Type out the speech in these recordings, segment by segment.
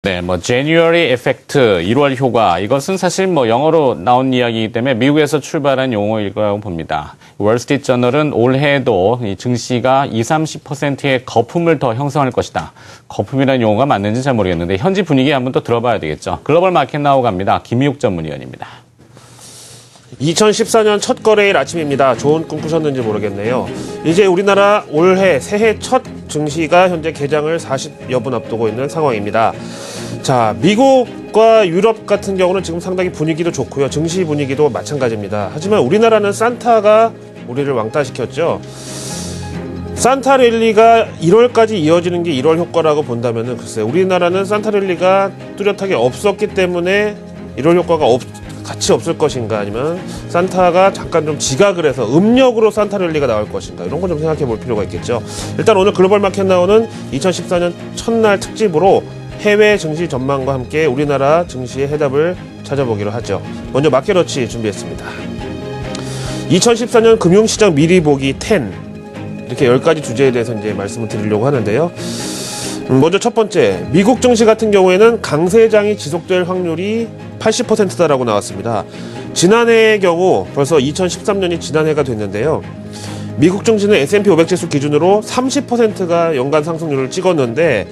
네, January effect, 1월 효과. 이것은 사실 영어로 나온 이야기이기 때문에 미국에서 출발한 용어일 거라고 봅니다. 월스트리트 저널은 올해에도 이 증시가 20-30%의 거품을 더 형성할 것이다. 거품이라는 용어가 맞는지 잘 모르겠는데 현지 분위기 한번 또 들어봐야 되겠죠. 글로벌 마켓 나오 갑니다. 김희욱 전문위원입니다. 2014년 첫 거래일 아침입니다. 좋은 꿈 꾸셨는지 모르겠네요. 이제 우리나라 올해 새해 첫 증시가 현재 개장을 40여 분 앞두고 있는 상황입니다. 자, 미국과 유럽 같은 경우는 지금 상당히 분위기도 좋고요. 증시 분위기도 마찬가지입니다. 하지만 우리나라는 산타가 우리를 왕따시켰죠. 산타 랠리가 1월까지 이어지는 게 1월 효과라고 본다면은 글쎄 우리나라는 산타 랠리가 뚜렷하게 없었기 때문에 1월 효과가 같이 없을 것인가, 아니면 산타가 잠깐 좀 지각을 해서 음력으로 산타 랠리가 나올 것인가, 이런 거 좀 생각해 볼 필요가 있겠죠. 일단 오늘 글로벌 마켓 나오는 2014년 첫날 특집으로 해외 증시 전망과 함께 우리나라 증시의 해답을 찾아보기로 하죠. 먼저 마켓워치 준비했습니다. 2014년 금융시장 미리 보기 10, 이렇게 10가지 주제에 대해서 이제 말씀을 드리려고 하는데요. 먼저 첫 번째, 미국 증시 같은 경우에는 강세장이 지속될 확률이 80%다라고 나왔습니다. 지난해의 경우 벌써 2013년이 지난해가 됐는데요. 미국 증시는 S&P 500 지수 기준으로 30%가 연간 상승률을 찍었는데,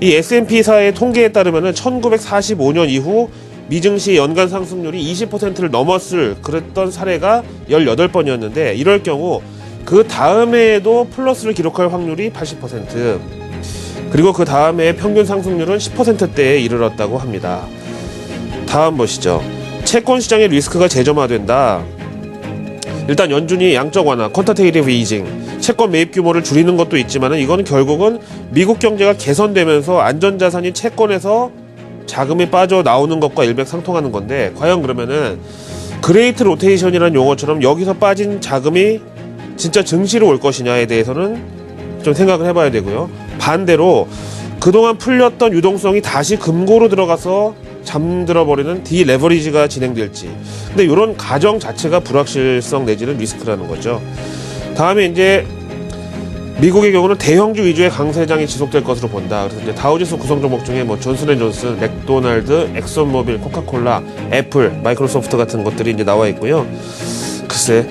이 S&P사의 통계에 따르면 1945년 이후 미증시 연간 상승률이 20%를 넘었을 그랬던 사례가 18번이었는데, 이럴 경우 그 다음해에도 플러스를 기록할 확률이 80%, 그리고 그 다음에 평균 상승률은 10%대에 이르렀다고 합니다. 다음 보시죠. 채권 시장의 리스크가 재점화된다. 일단 연준이 양적 완화, 퀀터테이티브 이징, 채권 매입 규모를 줄이는 것도 있지만 이거는 결국은 미국 경제가 개선되면서 안전자산인 채권에서 자금이 빠져나오는 것과 일맥상통하는 건데, 과연 그러면은 그레이트 로테이션이라는 용어처럼 여기서 빠진 자금이 진짜 증시로 올 것이냐에 대해서는 좀 생각을 해봐야 되고요. 반대로 그동안 풀렸던 유동성이 다시 금고로 들어가서 잠들어버리는 디레버리지가 진행될지, 근데 이런 가정 자체가 불확실성 내지는 리스크라는 거죠. 다음에 이제 미국의 경우는 대형주 위주의 강세장이 지속될 것으로 본다. 그래서 이제 다우지수 구성 종목 중에 존슨앤존슨, 맥도날드, 엑선모빌, 코카콜라, 애플, 마이크로소프트 같은 것들이 이제 나와 있고요. 글쎄,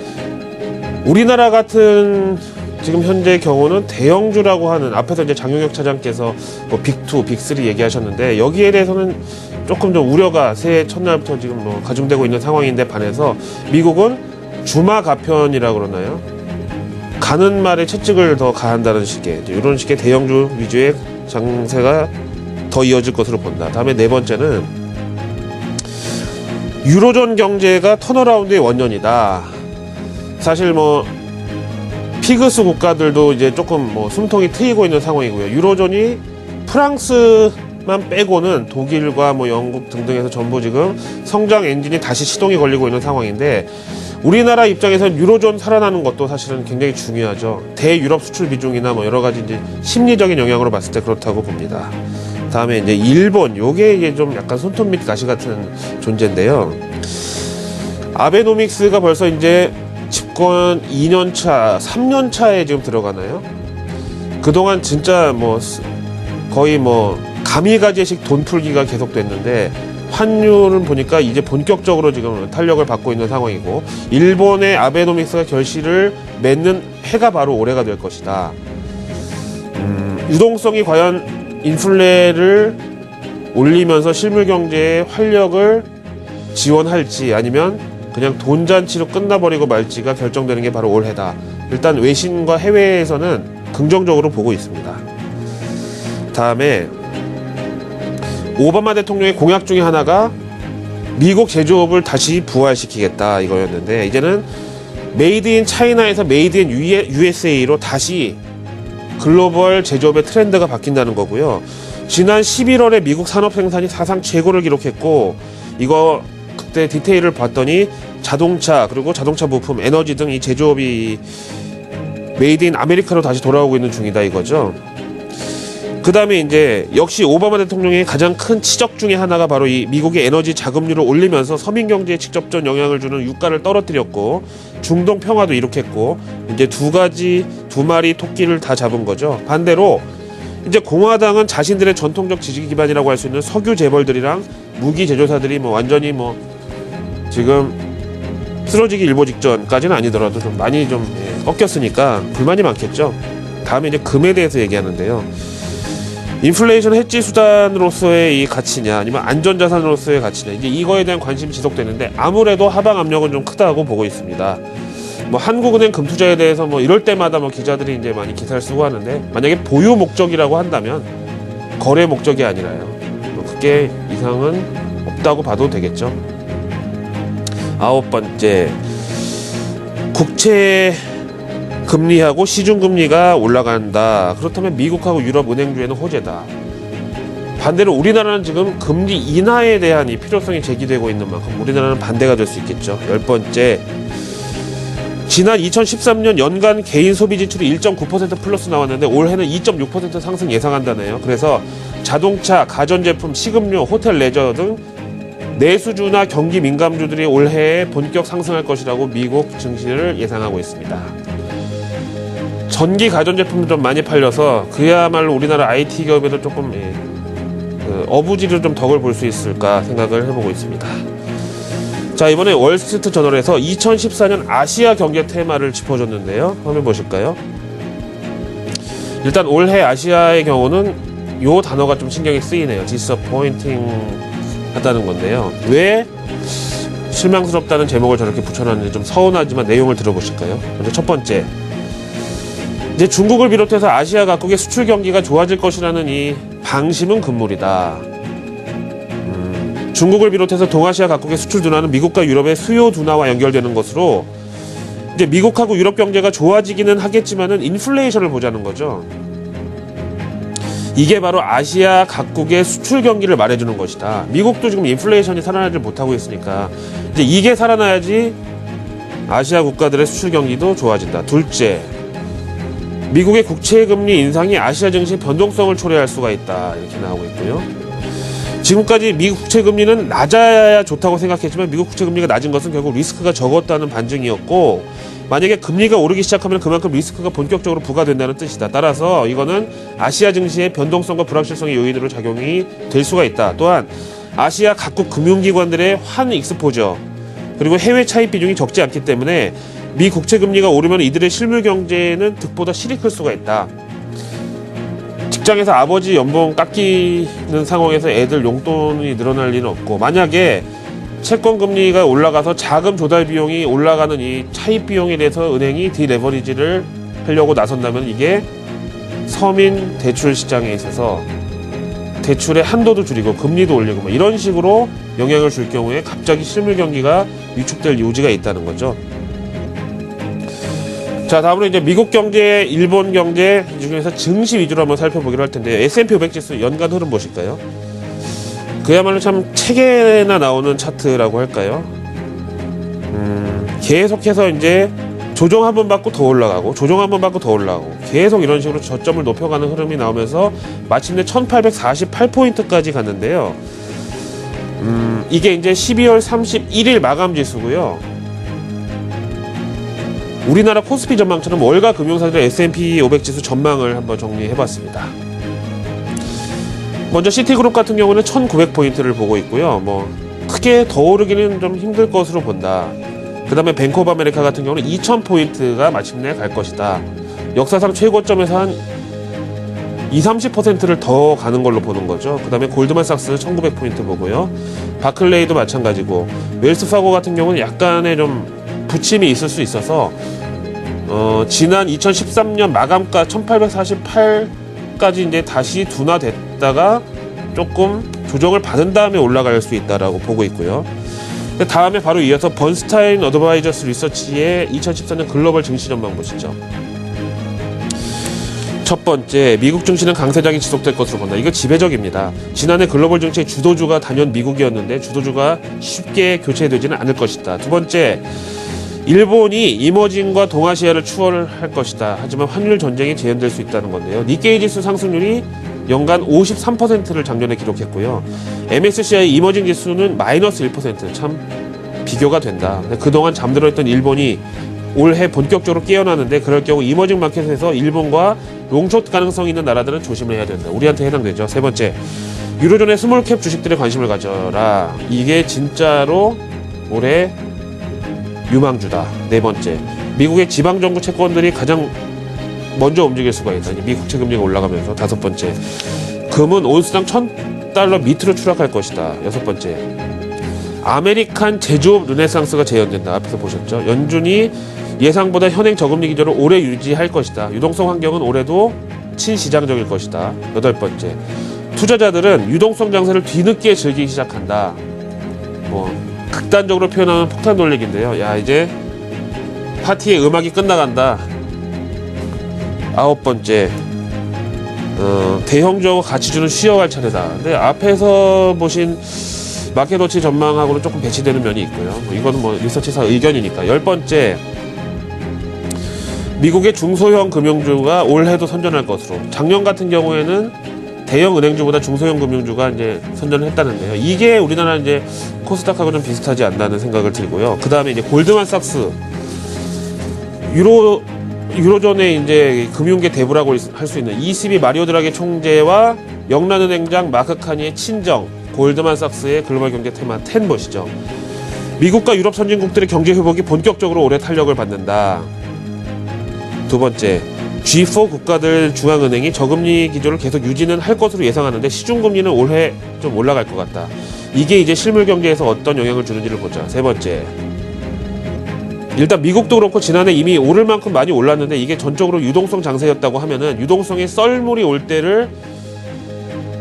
우리나라 같은 지금 현재 경우는 대형주라고 하는, 앞에서 이제 장용혁 차장께서 빅2, 빅3 얘기하셨는데, 여기에 대해서는 조금 좀 우려가 새해 첫날부터 지금 가중되고 있는 상황인데 반해서 미국은 주마가편이라고 그러나요? 가는 말에 채찍을 더 가한다는 식의, 이런 식의 대형주 위주의 장세가 더 이어질 것으로 본다. 다음에 네 번째는 유로존 경제가 턴어라운드의 원년이다. 사실 피그스 국가들도 이제 조금 숨통이 트이고 있는 상황이고요. 유로존이 프랑스만 빼고는 독일과 영국 등등에서 전부 지금 성장 엔진이 다시 시동이 걸리고 있는 상황인데, 우리나라 입장에서 유로존 살아나는 것도 사실은 굉장히 중요하죠. 대유럽 수출 비중이나 여러 가지 이제 심리적인 영향으로 봤을 때 그렇다고 봅니다. 다음에 이제 일본, 요게 이게 좀 약간 손톱 밑 가시 같은 존재인데요. 아베노믹스가 벌써 이제 집권 2년차, 3년차에 지금 들어가나요? 그동안 진짜 거의 가미가제식 돈 풀기가 계속됐는데, 환율은 보니까 이제 본격적으로 지금 탄력을 받고 있는 상황이고, 일본의 아베노믹스가 결실을 맺는 해가 바로 올해가 될 것이다. 유동성이 과연 인플레를 올리면서 실물 경제의 활력을 지원할지, 아니면 그냥 돈잔치로 끝나버리고 말지가 결정되는 게 바로 올해다. 일단 외신과 해외에서는 긍정적으로 보고 있습니다. 다음에 오바마 대통령의 공약 중에 하나가 미국 제조업을 다시 부활시키겠다, 이거였는데, 이제는 메이드 인 차이나에서 메이드 인 USA로 다시 글로벌 제조업의 트렌드가 바뀐다는 거고요. 지난 11월에 미국 산업 생산이 사상 최고를 기록했고, 이거 그때 디테일을 봤더니 자동차, 그리고 자동차 부품, 에너지 등 이 제조업이 메이드 인 아메리카로 다시 돌아오고 있는 중이다, 이거죠. 그 다음에 이제 역시 오바마 대통령의 가장 큰 치적 중에 하나가 바로 이 미국의 에너지 자금률을 올리면서 서민 경제에 직접적 영향을 주는 유가를 떨어뜨렸고, 중동 평화도 이룩했고, 이제 두 마리 토끼를 다 잡은 거죠. 반대로 이제 공화당은 자신들의 전통적 지지 기반이라고 할 수 있는 석유 재벌들이랑 무기 제조사들이 뭐 완전히 뭐 지금 쓰러지기 일보 직전까지는 아니더라도 좀 많이 좀 꺾였으니까 불만이 많겠죠. 다음에 이제 금에 대해서 얘기하는데요. 인플레이션 해지 수단으로서의 이 가치냐 아니면 안전자산으로서의 가치냐 이제 이거에 대한 관심이 지속되는데 아무래도 하방 압력은 좀 크다고 보고 있습니다. 뭐 한국은행 금투자에 대해서 뭐 이럴 때마다 뭐 기자들이 이제 많이 기사를 쓰고 하는데 만약에 보유 목적이라고 한다면 거래 목적이 아니라요. 뭐 그게 이상은 없다고 봐도 되겠죠. 9번째, 국채 금리하고 시중 금리가 올라간다. 그렇다면 미국하고 유럽 은행주에는 호재다. 반대로 우리나라는 지금 금리 인하에 대한 이 필요성이 제기되고 있는 만큼 우리나라는 반대가 될 수 있겠죠. 10번째, 지난 2013년 연간 개인 소비 지출이 1.9% 플러스 나왔는데 올해는 2.6% 상승 예상한다네요. 그래서 자동차, 가전제품, 식음료, 호텔 레저 등 내수주나 경기 민감주들이 올해에 본격 상승할 것이라고 미국 증시를 예상하고 있습니다. 전기 가전제품도 좀 많이 팔려서 그야말로 우리나라 IT 기업에도 조금 어부지를 좀 덕을 볼 수 있을까 생각을 해보고 있습니다. 자, 이번에 월스트리트 저널에서 2014년 아시아 경제 테마를 짚어줬는데요. 한번 보실까요? 일단 올해 아시아의 경우는 요 단어가 좀 신경이 쓰이네요. disappointing 하다는 건데요. 왜 실망스럽다는 제목을 저렇게 붙여놨는지 좀 서운하지만 내용을 들어보실까요? 먼저 첫 번째, 이제 중국을 비롯해서 아시아 각국의 수출 경기가 좋아질 것이라는 이 방심은 금물이다. 중국을 비롯해서 동아시아 각국의 수출 둔화는 미국과 유럽의 수요 둔화와 연결되는 것으로 이제 미국하고 유럽 경제가 좋아지기는 하겠지만은 인플레이션을 보자는 거죠. 이게 바로 아시아 각국의 수출 경기를 말해주는 것이다. 미국도 지금 인플레이션이 살아나지 못하고 있으니까 이제 이게 살아나야지 아시아 국가들의 수출 경기도 좋아진다. 둘째, 미국의 국채 금리 인상이 아시아 증시 변동성을 초래할 수가 있다. 이렇게 나오고 있고요. 지금까지 미국 국채 금리는 낮아야 좋다고 생각했지만 미국 국채 금리가 낮은 것은 결국 리스크가 적었다는 반증이었고 만약에 금리가 오르기 시작하면 그만큼 리스크가 본격적으로 부과된다는 뜻이다. 따라서 이거는 아시아 증시의 변동성과 불확실성의 요인으로 작용이 될 수가 있다. 또한 아시아 각국 금융기관들의 환 익스포저 그리고 해외 차입 비중이 적지 않기 때문에 미 국채 금리가 오르면 이들의 실물 경제는 득보다 실이 클 수가 있다. 직장에서 아버지 연봉 깎이는 상황에서 애들 용돈이 늘어날 일은 없고 만약에 채권 금리가 올라가서 자금 조달 비용이 올라가는 이 차입 비용에 대해서 은행이 디레버리지를 하려고 나선다면 이게 서민 대출 시장에 있어서 대출의 한도도 줄이고 금리도 올리고 뭐 이런 식으로 영향을 줄 경우에 갑자기 실물 경기가 위축될 요지가 있다는 거죠. 자, 다음으로 이제 미국 경제, 일본 경제 이 중에서 증시 위주로 한번 살펴보기로 할 텐데요. S&P 500 지수 연간 흐름 보실까요? 그야말로 참 책에나 나오는 차트라고 할까요? 계속해서 이제 조정 한 번 받고 더 올라가고 조정 한 번 받고 더 올라가고 계속 이런 식으로 저점을 높여가는 흐름이 나오면서 마침내 1848포인트까지 갔는데요. 이게 이제 12월 31일 마감 지수고요. 우리나라 코스피 전망처럼 월가 금융사들의 S&P 500 지수 전망을 한번 정리해봤습니다. 먼저 시티그룹 같은 경우는 1900포인트를 보고 있고요. 뭐 크게 더 오르기는 좀 힘들 것으로 본다. 그 다음에 뱅크 오브 아메리카 같은 경우는 2000포인트가 마침내 갈 것이다. 역사상 최고점에서 한 20-30%를 더 가는 걸로 보는 거죠. 그 다음에 골드만삭스 1900포인트 보고요. 바클레이도 마찬가지고 웰스파고 같은 경우는 약간의 좀 부침이 있을 수 있어서 지난 2013년 마감가 1848까지 이제 다시 둔화됐다가 조금 조정을 받은 다음에 올라갈 수 있다라고 보고 있고요. 다음에 바로 이어서 번스타인 어드바이저스 리서치의 2014년 글로벌 증시 전망 보시죠. 첫 번째, 미국 증시는 강세장이 지속될 것으로 본다. 이거 지배적입니다. 지난해 글로벌 증시의 주도주가 단연 미국이었는데 주도주가 쉽게 교체되지는 않을 것이다. 두 번째, 일본이 이머징과 동아시아를 추월할 것이다. 하지만 환율 전쟁이 재현될 수 있다는 건데요. 니케이 지수 상승률이 연간 53%를 작년에 기록했고요. MSCI 이머징 지수는 마이너스 1%. 참 비교가 된다. 그동안 잠들어있던 일본이 올해 본격적으로 깨어나는데 그럴 경우 이머징 마켓에서 일본과 롱숏 가능성 있는 나라들은 조심을 해야 된다. 우리한테 해당되죠. 세 번째, 유로존의 스몰캡 주식들에 관심을 가져라. 이게 진짜로 올해 유망주다. 네 번째, 미국의 지방정부 채권들이 가장 먼저 움직일 수가 있다. 미국 채금리가 올라가면서. 다섯 번째, 금은 온스당 $1,000 밑으로 추락할 것이다. 여섯 번째, 아메리칸 제조업 르네상스가 재현된다. 앞에서 보셨죠? 연준이 예상보다 현행 저금리 기조를 오래 유지할 것이다. 유동성 환경은 올해도 친시장적일 것이다. 여덟 번째, 투자자들은 유동성 장세를 뒤늦게 즐기기 시작한다. 극단적으로 표현하면 폭탄 돌리기인데요. 야, 이제 파티의 음악이 끝나간다. 아홉 번째, 대형주하고 같이 주는 쉬어갈 차례다. 근데 앞에서 보신 마켓워치 전망하고는 조금 배치되는 면이 있고요. 이거는 리서치사 의견이니까. 열 번째, 미국의 중소형 금융주가 올해도 선전할 것으로. 작년 같은 경우에는 대형 은행주보다 중소형 금융주가 이제 선전을 했다는데요. 이게 우리나라 이제 코스닥하고 좀 비슷하지 않나는 생각을 들고요. 그 다음에 이제 골드만삭스, 유로존의 이제 금융계 대부라고 할 수 있는 ECB 마리오 드라기 총재와 영란은행장 마크 카니의 친정, 골드만삭스의 글로벌 경제 테마 10 보시죠. 미국과 유럽 선진국들의 경제 회복이 본격적으로 올해 탄력을 받는다. 두 번째, G4 국가들 중앙은행이 저금리 기조를 계속 유지는 할 것으로 예상하는데 시중금리는 올해 좀 올라갈 것 같다. 이게 이제 실물 경제에서 어떤 영향을 주는지를 보자. 세 번째, 일단 미국도 그렇고 지난해 이미 오를 만큼 많이 올랐는데 이게 전적으로 유동성 장세였다고 하면은 유동성의 썰물이 올 때를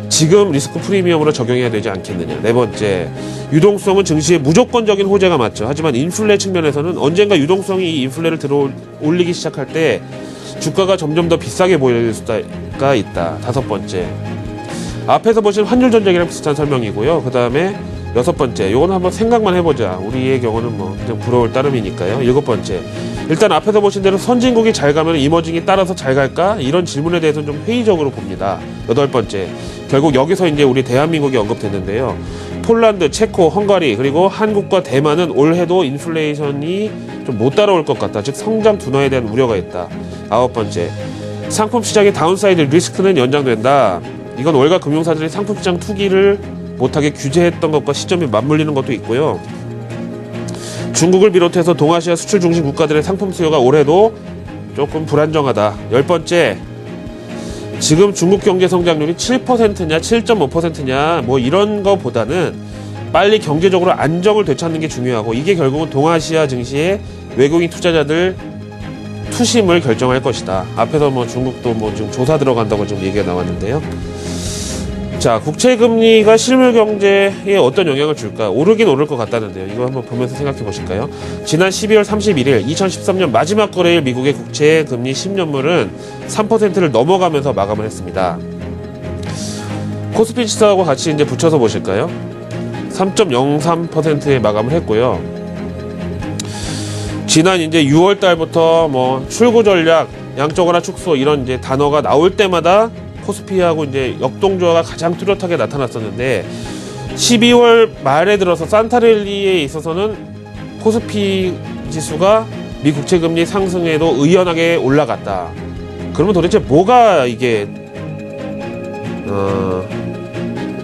지금 리스크 프리미엄으로 적용해야 되지 않겠느냐. 네 번째, 유동성은 증시의 무조건적인 호재가 맞죠. 하지만 인플레 측면에서는 언젠가 유동성이 이 인플레를 올리기 시작할 때 주가가 점점 더 비싸게 보일 수가 있다. 다섯 번째, 앞에서 보신 환율 전쟁이랑 비슷한 설명이고요. 그 다음에 여섯 번째, 요거는 한번 생각만 해보자. 우리의 경우는 그냥 부러울 따름이니까요. 일곱 번째, 일단 앞에서 보신 대로 선진국이 잘 가면 이머징이 따라서 잘 갈까? 이런 질문에 대해서는 좀 회의적으로 봅니다. 여덟 번째, 결국 여기서 이제 우리 대한민국이 언급됐는데요. 폴란드, 체코, 헝가리, 그리고 한국과 대만은 올해도 인플레이션이 좀 못 따라올 것 같다. 즉 성장 둔화에 대한 우려가 있다. 아홉 번째, 상품 시장의 다운사이드 리스크는 연장된다. 이건 월가 금융사들이 상품 시장 투기를 못하게 규제했던 것과 시점이 맞물리는 것도 있고요. 중국을 비롯해서 동아시아 수출 중심 국가들의 상품 수요가 올해도 조금 불안정하다. 열 번째, 지금 중국 경제 성장률이 7%냐 7.5%냐 이런 거보다는 빨리 경제적으로 안정을 되찾는 게 중요하고, 이게 결국은 동아시아 증시의 외국인 투자자들 투심을 결정할 것이다. 앞에서 중국도 지금 조사 들어간다고 지금 얘기가 나왔는데요. 자, 국채금리가 실물 경제에 어떤 영향을 줄까? 오르긴 오를 것 같다는데요. 이거 한번 보면서 생각해 보실까요? 지난 12월 31일 2013년 마지막 거래일 미국의 국채금리 10년물은 3%를 넘어가면서 마감을 했습니다. 코스피 지수하고 같이 이제 붙여서 보실까요? 3.03%에 마감을 했고요. 지난 이제 6월 달부터 출구 전략, 양적 완화 축소 이런 이제 단어가 나올 때마다 코스피하고 이제 역동조화가 가장 뚜렷하게 나타났었는데 12월 말에 들어서 산타랠리에 있어서는 코스피 지수가 미 국채금리 상승에도 의연하게 올라갔다. 그러면 도대체 뭐가 이게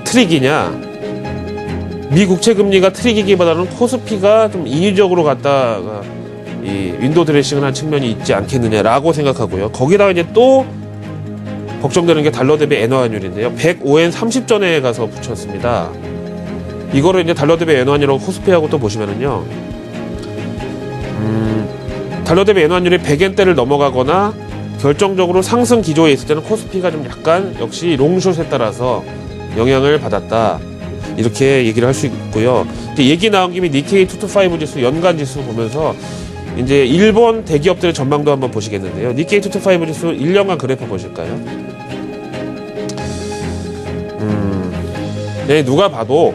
트릭이냐? 미 국채금리가 트릭이기보다는 코스피가 좀 인위적으로 갔다가 이 윈도우 드레싱을 한 측면이 있지 않겠느냐라고 생각하고요. 거기다가 이제 또 걱정되는 게 달러 대비 엔화 환율인데요. 105엔 30전에 가서 붙였습니다. 이거를 이제 달러 대비 엔화 환율하고 코스피하고 또 보시면은요. 달러 대비 엔화 환율이 100엔대를 넘어가거나 결정적으로 상승 기조에 있을 때는 코스피가 좀 약간 역시 롱숏에 따라서 영향을 받았다. 이렇게 얘기를 할 수 있고요. 이제 얘기 나온 김에 니케이 225 지수 연간 지수 보면서 이제 일본 대기업들의 전망도 한번 보시겠는데요. 니케이 225 지수 1년간 그래프 보실까요? 네, 누가 봐도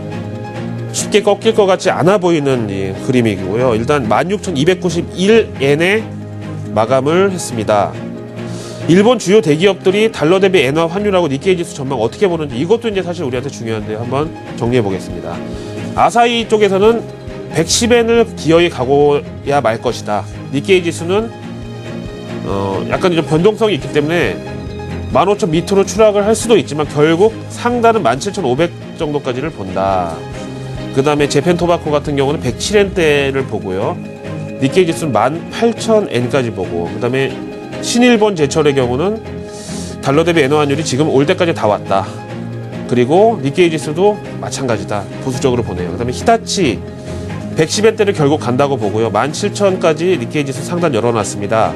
쉽게 꺾일 것 같지 않아 보이는 이 그림이고요. 일단 16,291엔에 마감을 했습니다. 일본 주요 대기업들이 달러 대비 엔화 환율하고 니케이 지수 전망 어떻게 보는지 이것도 이제 사실 우리한테 중요한데 한번 정리해 보겠습니다. 아사히 쪽에서는 110엔을 기어이 가고야 말 것이다. 니케이 지수는 약간 좀 변동성이 있기 때문에 15,000 밑으로 추락을 할 수도 있지만 결국 상단은 17,500 정도까지를 본다. 그 다음에 재팬 토바코 같은 경우는 107엔대를 보고요. 니케이 지수는 18,000엔까지 보고, 그 다음에 신일본 제철의 경우는 달러 대비 엔화 환율이 지금 올 때까지 다 왔다. 그리고 니케이 지수도 마찬가지다. 보수적으로 보네요. 그 다음에 히타치 110엔대를 결국 간다고 보고요. 17,000까지 니케이 지수 상단 열어놨습니다.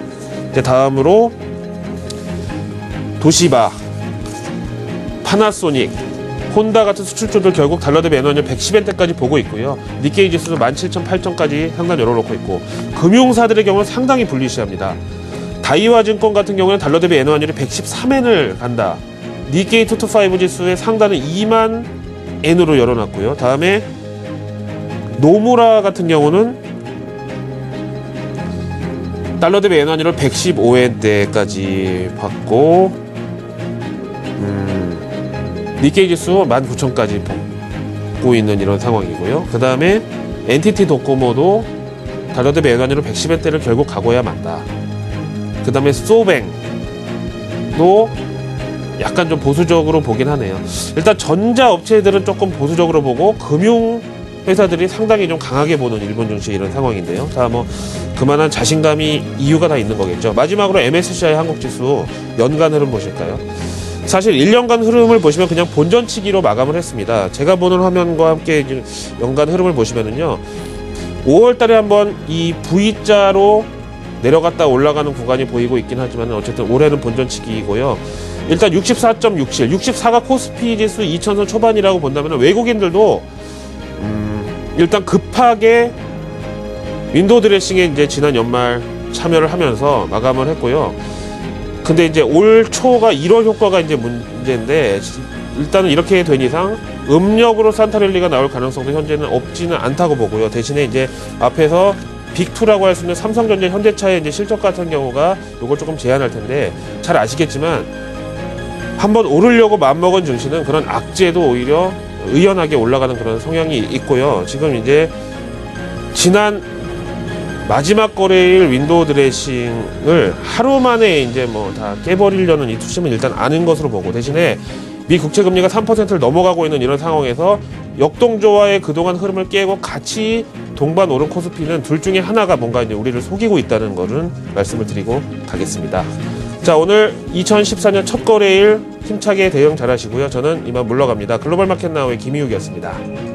이제 다음으로 도시바, 파나소닉, 혼다 같은 수출주들 결국 달러 대비 엔화 환율 110엔대까지 보고 있고요. 니케이 지수도 17,000, 8,000까지 상단 열어놓고 있고, 금융사들의 경우는 상당히 불리시합니다. 다이와 증권 같은 경우는 달러 대비 엔화 환율이 113엔을 간다. 니케이 225 지수의 상단은 2만 엔으로 열어놨고요. 다음에 노무라 같은 경우는 달러 대비 엔화 환율을 115엔대까지 받고, 니케이 지수 19,000까지 보고 있는 이런 상황이고요. 그 다음에 NTT 도코모도 달러 대비 엔화 환율을 110엔대를 결국 가고야 만다. 그 다음에 소뱅도 약간 좀 보수적으로 보긴 하네요. 일단 전자업체들은 조금 보수적으로 보고 금융회사들이 상당히 좀 강하게 보는 일본 증시 이런 상황인데요. 자, 뭐 그만한 자신감이 이유가 다 있는 거겠죠. 마지막으로 MSCI 한국지수 연간 흐름 보실까요? 사실 1년간 흐름을 보시면 그냥 본전치기로 마감을 했습니다. 제가 보는 화면과 함께 연간 흐름을 보시면은요, 5월 달에 한번 이 V자로 내려갔다 올라가는 구간이 보이고 있긴 하지만 어쨌든 올해는 본전치기이고요. 일단 64.67, 64가 코스피 지수 2000선 초반이라고 본다면 외국인들도 일단 급하게 윈도우 드레싱에 이제 지난 연말 참여를 하면서 마감을 했고요. 근데 이제 올 초가 1월 효과가 이제 문제인데, 일단은 이렇게 된 이상 음력으로 산타랠리가 나올 가능성도 현재는 없지는 않다고 보고요. 대신에 이제 앞에서 빅2라고 할 수 있는 삼성전자, 현대차의 이제 실적 같은 경우가 이걸 조금 제한할 텐데, 잘 아시겠지만 한번 오르려고 마음먹은 증시는 그런 악재도 오히려 의연하게 올라가는 그런 성향이 있고요. 지금 이제 지난 마지막 거래일 윈도우 드레싱을 하루 만에 이제 뭐 다 깨버리려는 이 투심은 일단 아는 것으로 보고, 대신에 미 국채 금리가 3%를 넘어가고 있는 이런 상황에서 역동조화의 그동안 흐름을 깨고 같이 동반 오른 코스피는 둘 중에 하나가 뭔가 이제 우리를 속이고 있다는 거는 말씀을 드리고 가겠습니다. 자, 오늘 2014년 첫 거래일 힘차게 대응 잘 하시고요. 저는 이만 물러갑니다. 글로벌 마켓 나우의 김희욱이었습니다.